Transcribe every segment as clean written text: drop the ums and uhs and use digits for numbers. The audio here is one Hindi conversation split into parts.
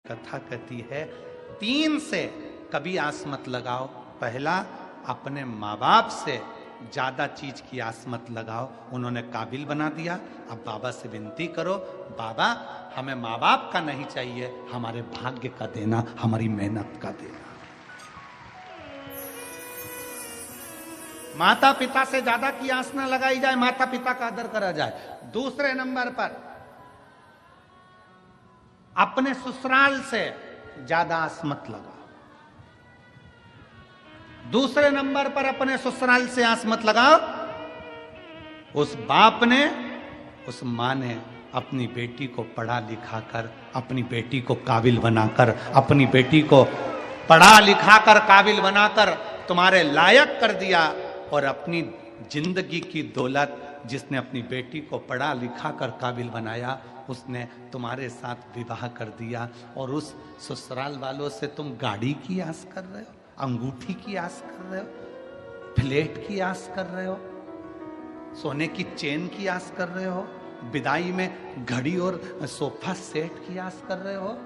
कथा कहती है 3 से कभी आस मत लगाओ। पहला, अपने माँ बाप से ज्यादा चीज की आस मत लगाओ। उन्होंने काबिल बना दिया, अब बाबा से विनती करो, बाबा हमें माँ बाप का नहीं चाहिए, हमारे भाग्य का देना, हमारी मेहनत का देना। माता पिता से ज्यादा की आस ना लगाई जाए, माता पिता का आदर करा जाए। दूसरे नंबर पर अपने ससुराल से ज्यादा आस मत लगाओ। दूसरे नंबर पर अपने ससुराल से आस मत लगाओ। उस बाप ने, उस मां ने अपनी बेटी को पढ़ा लिखा कर, अपनी बेटी को काबिल बनाकर, अपनी बेटी को पढ़ा लिखा कर काबिल बनाकर तुम्हारे लायक कर दिया, और अपनी जिंदगी की दौलत जिसने अपनी बेटी को पढ़ा लिखा कर काबिल बनाया, उसने तुम्हारे साथ विवाह कर दिया। और उस ससुराल वालों से तुम गाड़ी की आस कर रहे हो, अंगूठी की आस कर रहे हो, फ्लैट की आस कर रहे हो, सोने की चेन की आस कर रहे हो, विदाई में घड़ी और सोफा सेट की आस कर रहे हो।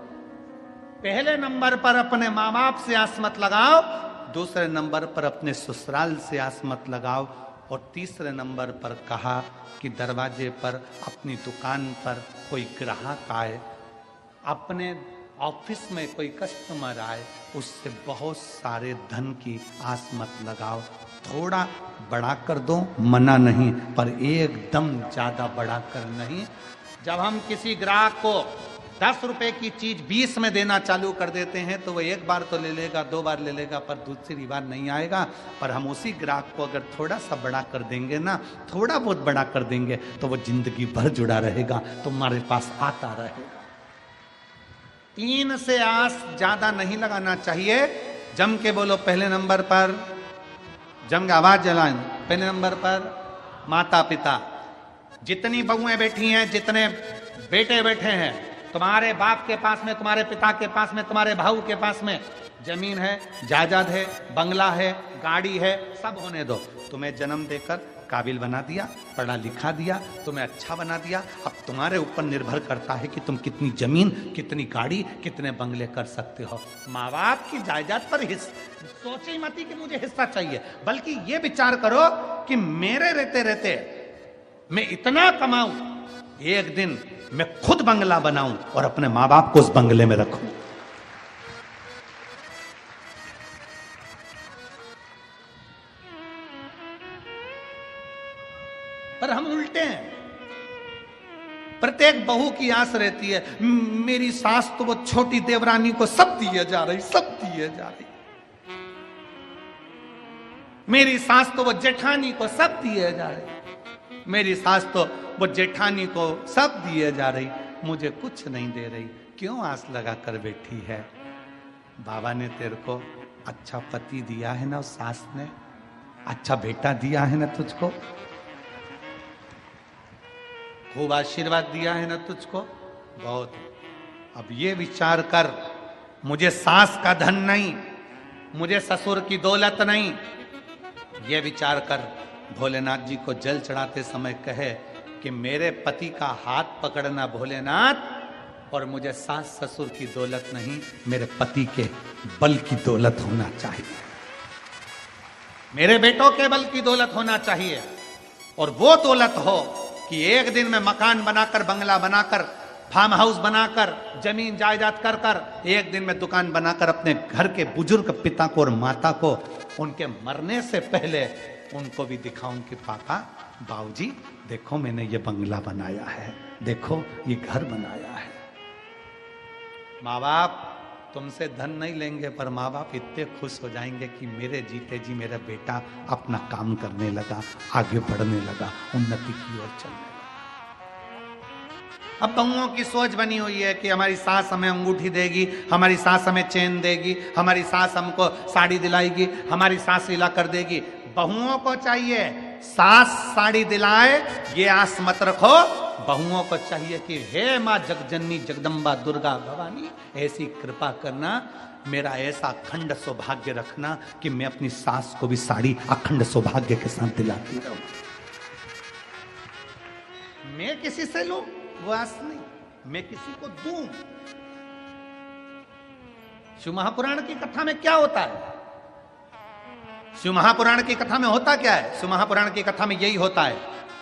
पहले नंबर पर अपने माँ बाप से आस मत लगाओ, दूसरे नंबर पर अपने ससुराल से आस मत लगाओ, और तीसरे नंबर पर कहा कि दरवाजे पर, अपनी दुकान पर कोई ग्राहक आए, अपने ऑफिस में कोई कस्टमर आए, उससे बहुत सारे धन की आस मत लगाओ। थोड़ा बढ़ा कर दो, मना नहीं, पर एकदम ज्यादा बढ़ा कर नहीं। जब हम किसी ग्राहक को 10 रुपए की चीज 20 में देना चालू कर देते हैं तो वो एक बार तो ले लेगा, 2 बार ले लेगा, पर दूसरी बार नहीं आएगा। पर हम उसी ग्राहक को अगर थोड़ा सा बड़ा कर देंगे ना, थोड़ा बहुत बड़ा कर देंगे, तो वो जिंदगी भर जुड़ा रहेगा, तुम्हारे पास आता रहेगा। 3 से आस ज्यादा नहीं लगाना चाहिए। जम के बोलो पहले नंबर पर, जम के आवाज जलाएं। पहले नंबर पर माता पिता। जितनी बहुएं बैठी हैं, जितने बेटे बैठे हैं, तुम्हारे बाप के पास में, तुम्हारे पिता के पास में, तुम्हारे भाऊ के पास में जमीन है, जायदाद है, बंगला है, गाड़ी है, सब होने दो। तुम्हें जन्म देकर काबिल बना दिया, पढ़ा लिखा दिया, तुम्हें अच्छा बना दिया। अब तुम्हारे ऊपर निर्भर करता है कि तुम कितनी जमीन, कितनी गाड़ी, कितने बंगले कर सकते हो। माँ बाप की जायदाद पर सोचे ही मत कि मुझे हिस्सा चाहिए, बल्कि ये विचार करो कि मेरे रहते रहते मैं इतना कमाऊं, एक दिन मैं खुद बंगला बनाऊं और अपने माँ बाप को उस बंगले में रखूं। पर हम उल्टे हैं। प्रत्येक बहू की आस रहती है, मेरी सास तो वो छोटी देवरानी को सब दिए जा रही, सब दिए जा रही, मेरी सास तो वो जेठानी को सब दिए जा रही, मेरी सास तो वो जेठानी को सब दिए जा रही, मुझे कुछ नहीं दे रही। क्यों आस लगा कर बैठी है? बाबा ने तेरे को अच्छा पति दिया है ना, उस सास ने अच्छा बेटा दिया है ना तुझको, खूब आशीर्वाद दिया है ना तुझको, बहुत। अब ये विचार कर, मुझे सास का धन नहीं, मुझे ससुर की दौलत नहीं, ये विचार कर भोलेनाथ जी को जल चढ़ाते समय कहे कि मेरे पति का हाथ पकड़ना भोलेनाथ, और मुझे सास ससुर की दौलत नहीं, मेरे पति के बल की दौलत होना चाहिए, मेरे बेटों के बल की दौलत होना चाहिए। और वो दौलत हो कि एक दिन में मकान बनाकर, बंगला बनाकर, फार्म हाउस बनाकर, जमीन जायदाद कर कर, एक दिन में दुकान बनाकर अपने घर के बुजुर्ग पिता को और माता को उनके मरने से पहले उनको भी दिखाऊं कि पापा, बाबूजी देखो मैंने ये बंगला बनाया है, देखो ये घर बनाया है। माँ बाप तुमसे धन नहीं लेंगे, पर माँ बाप इतने खुश हो जाएंगे कि मेरे जीते जी मेरा बेटा अपना काम करने लगा, आगे बढ़ने लगा, उन्नति की ओर चलने लगा। अब बहुओं की सोच बनी हुई है कि हमारी सास हमें अंगूठी देगी, हमारी सास हमें चेन देगी, हमारी सास हमको साड़ी दिलाएगी, हमारी सास लीला कर देगी। बहुओं को चाहिए सास साड़ी दिलाए, ये आस मत रखो। बहुओं को चाहिए कि हे माँ जगजननी जगदम्बा दुर्गा भवानी, ऐसी कृपा करना, मेरा ऐसा अखंड सौभाग्य रखना कि मैं अपनी सास को भी साड़ी अखंड सौभाग्य के साथ दिलाती रहूं। मैं किसी से लूं वो आस नहीं, मैं किसी को दूं शिव महापुराण की कथा में क्या होता है? शिव महापुराण की कथा में होता क्या है? शिव महापुराण की कथा में यही होता है,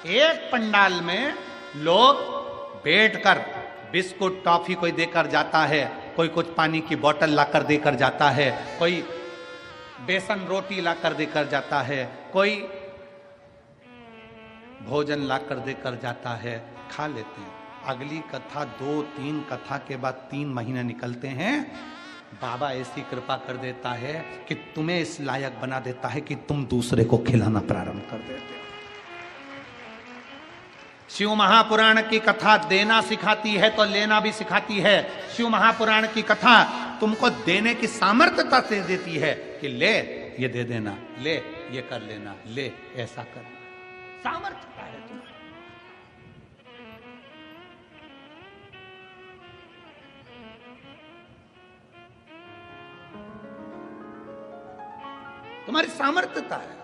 एक पंडाल में लोग बैठकर बिस्कुट टॉफी कोई देकर जाता है, कोई कुछ पानी की बोतल लाकर देकर जाता है, कोई बेसन रोटी लाकर देकर जाता है, कोई भोजन लाकर देकर जाता है, खा लेते हैं। अगली कथा 2-3 कथा के बाद 3 महीने निकलते हैं, बाबा ऐसी कृपा कर देता है कि तुम्हें इस लायक बना देता है कि तुम दूसरे को खिलाना प्रारंभ कर देते हो। शिव महापुराण की कथा देना सिखाती है तो लेना भी सिखाती है। शिव महापुराण की कथा तुमको देने की सामर्थ्यता से देती है कि ले ये दे देना, ले ये कर लेना, ले ऐसा करना, सामर्थ्यता है तुम्हारी। तुम्हारी सामर्थ्यता है।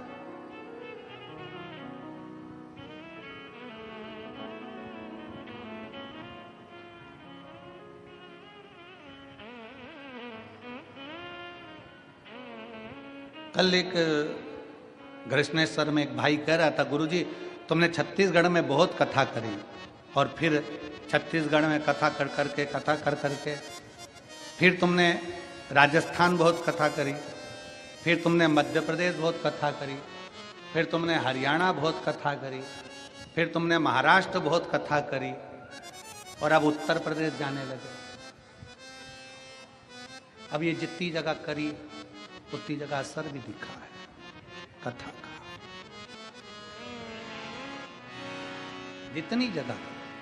कल एक कृष्णेश्वर में एक भाई कह रहा था, गुरुजी तुमने छत्तीसगढ़ में बहुत कथा करी और फिर छत्तीसगढ़ में कथा कर करके फिर तुमने राजस्थान बहुत कथा करी, फिर तुमने मध्य प्रदेश बहुत कथा करी, फिर तुमने हरियाणा बहुत कथा करी, फिर तुमने महाराष्ट्र बहुत कथा करी और अब उत्तर प्रदेश जाने लगे। अब ये जितनी जगह करी उतनी जगह असर भी दिखा है कथा का। जितनी जगह